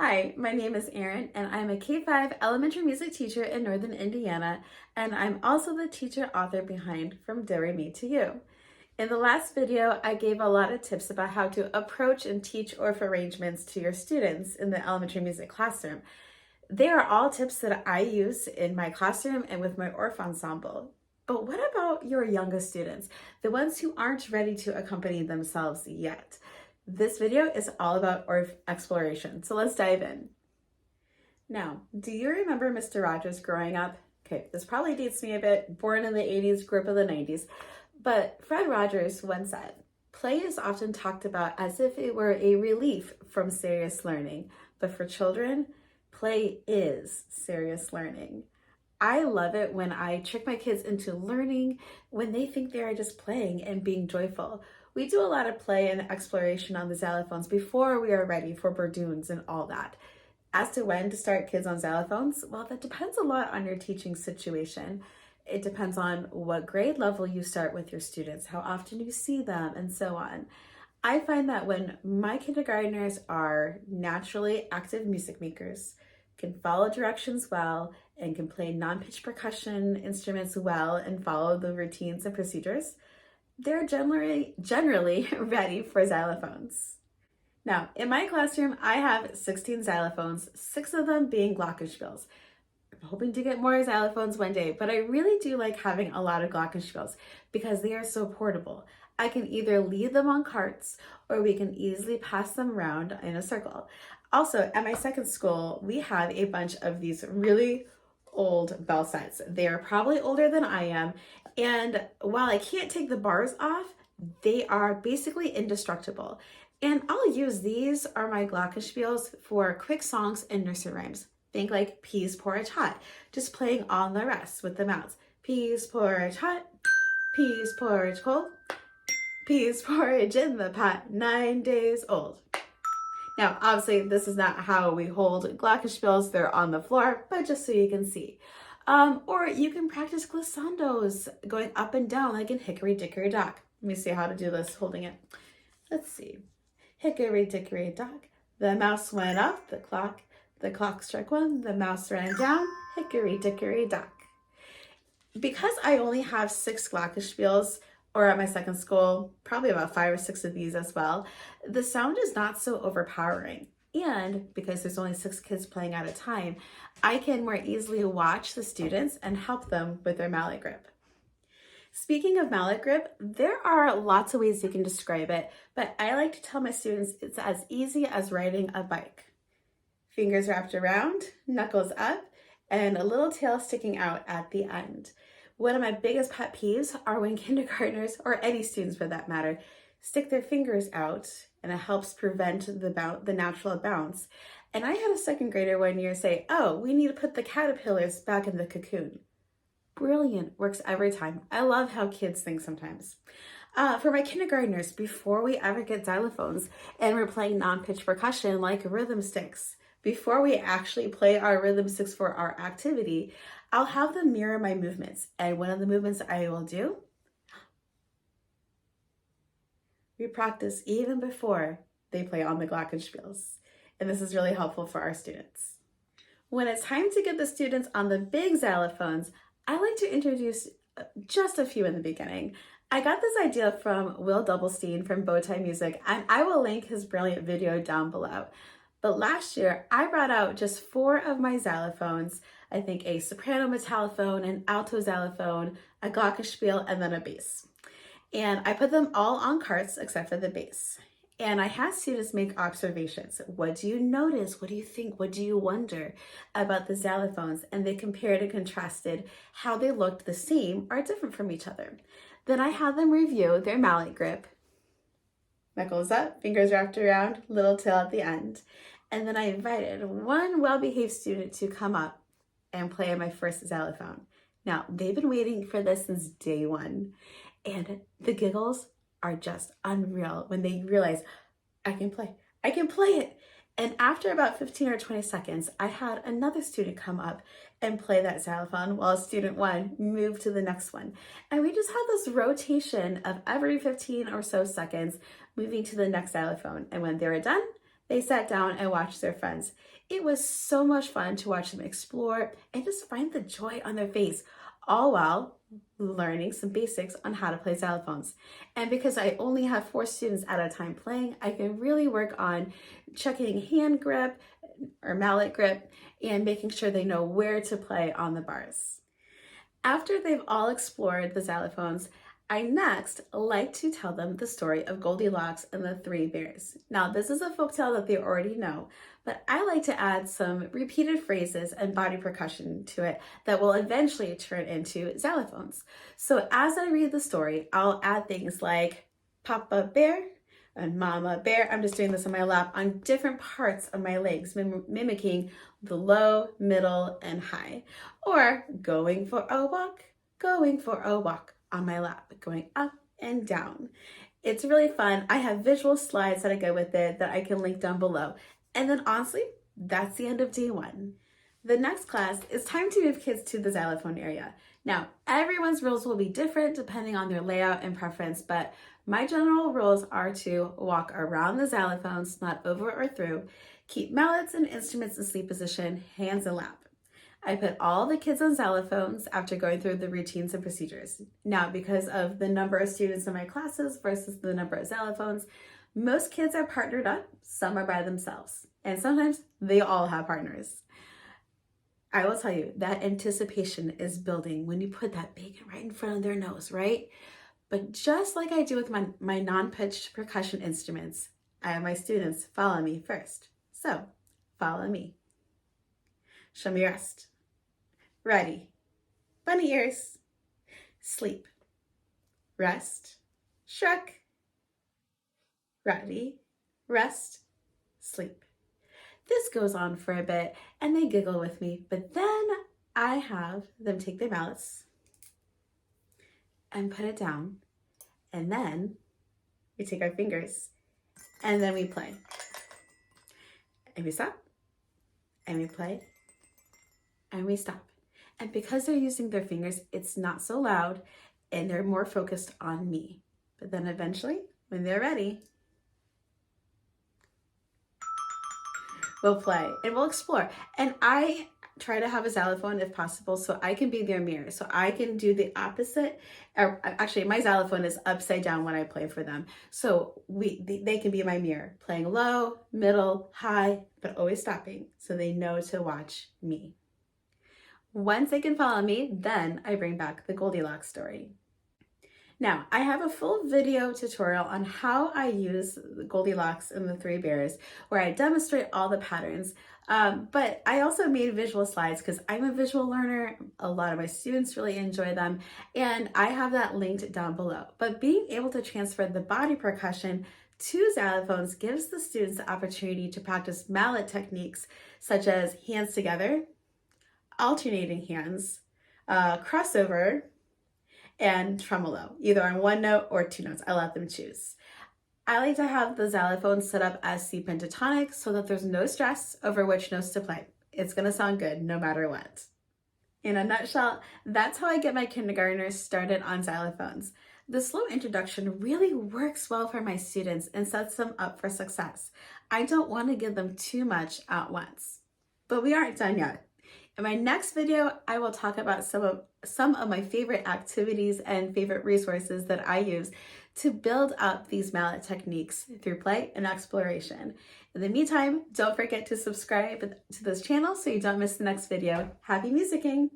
Hi, my name is Erin, and I'm a K-5 elementary music teacher in Northern Indiana, and I'm also the teacher author behind From Do Re Mi to You. In the last video, I gave a lot of tips about how to approach and teach Orff arrangements to your students in the elementary music classroom. They are all tips that I use in my classroom and with my Orff ensemble. But what about your youngest students, the ones who aren't ready to accompany themselves yet? This video is all about Orff exploration, so let's dive in. Now, do you remember Mr. Rogers growing up? Okay, this probably dates me a bit, born in the 80s, grew up in the 90s, but Fred Rogers once said, play is often talked about as if it were a relief from serious learning, but for children, play is serious learning. I love it when I trick my kids into learning when they think they are just playing and being joyful. We do a lot of play and exploration on the xylophones before we are ready for bardoons and all that. As to when to start kids on xylophones, well, that depends a lot on your teaching situation. It depends on what grade level you start with your students, how often you see them, and so on. I find that when my kindergartners are naturally active music makers, can follow directions well, and can play non-pitch percussion instruments well and follow the routines and procedures, they're generally ready for xylophones. Now, in my classroom, I have 16 xylophones, 6 of them being glockenspiels. I'm hoping to get more xylophones one day, but I really do like having a lot of glockenspiels because they are so portable. I can either leave them on carts or we can easily pass them around in a circle. Also, at my second school, we have a bunch of these really old bell sets. They are probably older than I am, and while I can't take the bars off, they are basically indestructible. And I'll use these or my glockenspiels for quick songs and nursery rhymes. Think like peas porridge hot, just playing on the rest with the mouths. Peas porridge hot, peas porridge cold, peas porridge in the pot, 9 days old. Now, obviously, this is not how we hold glockenspiels. They're on the floor, but just so you can see. Or you can practice glissandos going up and down like in Hickory Dickory Dock. Let me see how to do this holding it. Let's see. Hickory Dickory Dock, the mouse went up the clock struck 1, the mouse ran down, Hickory Dickory Dock. Because I only have 6 glockenspiels, or at my second school, probably about 5 or 6 of these as well, the sound is not so overpowering. And because there's only 6 kids playing at a time, I can more easily watch the students and help them with their mallet grip. Speaking of mallet grip, there are lots of ways you can describe it, but I like to tell my students it's as easy as riding a bike. Fingers wrapped around, knuckles up, and a little tail sticking out at the end. One of my biggest pet peeves are when kindergartners, or any students for that matter, stick their fingers out, and it helps prevent the natural bounce. And I had a second grader one year say, oh, we need to put the caterpillars back in the cocoon. Brilliant, works every time. I love how kids think sometimes. For my kindergartners, before we ever get xylophones and we're playing non-pitch percussion like rhythm sticks, before we actually play our rhythm sticks for our activity, I'll have them mirror my movements. And one of the movements I will do, we practice even before they play on the glockenspiels. And this is really helpful for our students. When it's time to get the students on the big xylophones, I like to introduce just a few in the beginning. I got this idea from Will Doublestein from Bowtie Music, and I will link his brilliant video down below. But last year, I brought out just 4 of my xylophones, I think a soprano metallophone, an alto xylophone, a glockenspiel, and then a bass. And I put them all on carts except for the bass. And I had students make observations. What do you notice? What do you think? What do you wonder about the xylophones? And they compared and contrasted how they looked the same or different from each other. Then I had them review their mallet grip. Knuckles up, fingers wrapped around, little tail at the end. And then I invited one well-behaved student to come up and play my first xylophone. Now, they've been waiting for this since day 1. And the giggles are just unreal when they realize, I can play it. And after about 15 or 20 seconds, I had another student come up and play that xylophone while student 1 moved to the next one. And we just had this rotation of every 15 or so seconds moving to the next xylophone. And when they were done, They sat down and watched their friends. It was so much fun to watch them explore and just find the joy on their face, all while learning some basics on how to play xylophones. And because I only have 4 students at a time playing, I can really work on checking hand grip or mallet grip and making sure they know where to play on the bars. After they've all explored the xylophones, I next like to tell them the story of Goldilocks and the 3 bears. Now, this is a folktale that they already know, but I like to add some repeated phrases and body percussion to it that will eventually turn into xylophones. So as I read the story, I'll add things like Papa Bear and Mama Bear. I'm just doing this on my lap on different parts of my legs, mimicking the low, middle, and high. Or going for a walk on my lap, going up and down. It's really fun. I have visual slides that I go with it that I can link down below. And then honestly, that's the end of day 1. The next class is time to move kids to the xylophone area. Now, everyone's rules will be different depending on their layout and preference, but my general rules are to walk around the xylophones, not over or through, keep mallets and instruments in sleep position, hands in lap. I put all the kids on xylophones after going through the routines and procedures. Now, because of the number of students in my classes versus the number of xylophones, most kids are partnered up, some are by themselves, and sometimes they all have partners. I will tell you, that anticipation is building when you put that bacon right in front of their nose, right? But just like I do with my non-pitched percussion instruments, I have my students follow me first. So, follow me. Show me rest. Ready. Bunny ears. Sleep. Rest. Shrug. Ready. Rest. Sleep. This goes on for a bit and they giggle with me, but then I have them take their mallets and put it down, and then we take our fingers and then we play. And we stop and we play and we stop. And because they're using their fingers, it's not so loud and they're more focused on me. But then eventually, when they're ready, we'll play and we'll explore. And I try to have a xylophone if possible so I can be their mirror. So I can do the opposite. Or actually, my xylophone is upside down when I play for them. So they can be my mirror, playing low, middle, high, but always stopping so they know to watch me. Once they can follow me, then I bring back the Goldilocks story. Now, I have a full video tutorial on how I use the Goldilocks and the 3 bears, where I demonstrate all the patterns. But I also made visual slides because I'm a visual learner. A lot of my students really enjoy them, and I have that linked down below. But being able to transfer the body percussion to xylophones gives the students the opportunity to practice mallet techniques such as hands together, alternating hands, crossover, and tremolo, either on 1 note or 2 notes. I let them choose. I like to have the xylophone set up as C pentatonic so that there's no stress over which notes to play. It's gonna sound good no matter what. In a nutshell, that's how I get my kindergartners started on xylophones. The slow introduction really works well for my students and sets them up for success. I don't want to give them too much at once. But we aren't done yet. In my next video, I will talk about some of my favorite activities and favorite resources that I use to build up these mallet techniques through play and exploration. In the meantime, don't forget to subscribe to this channel so you don't miss the next video. Happy musicking!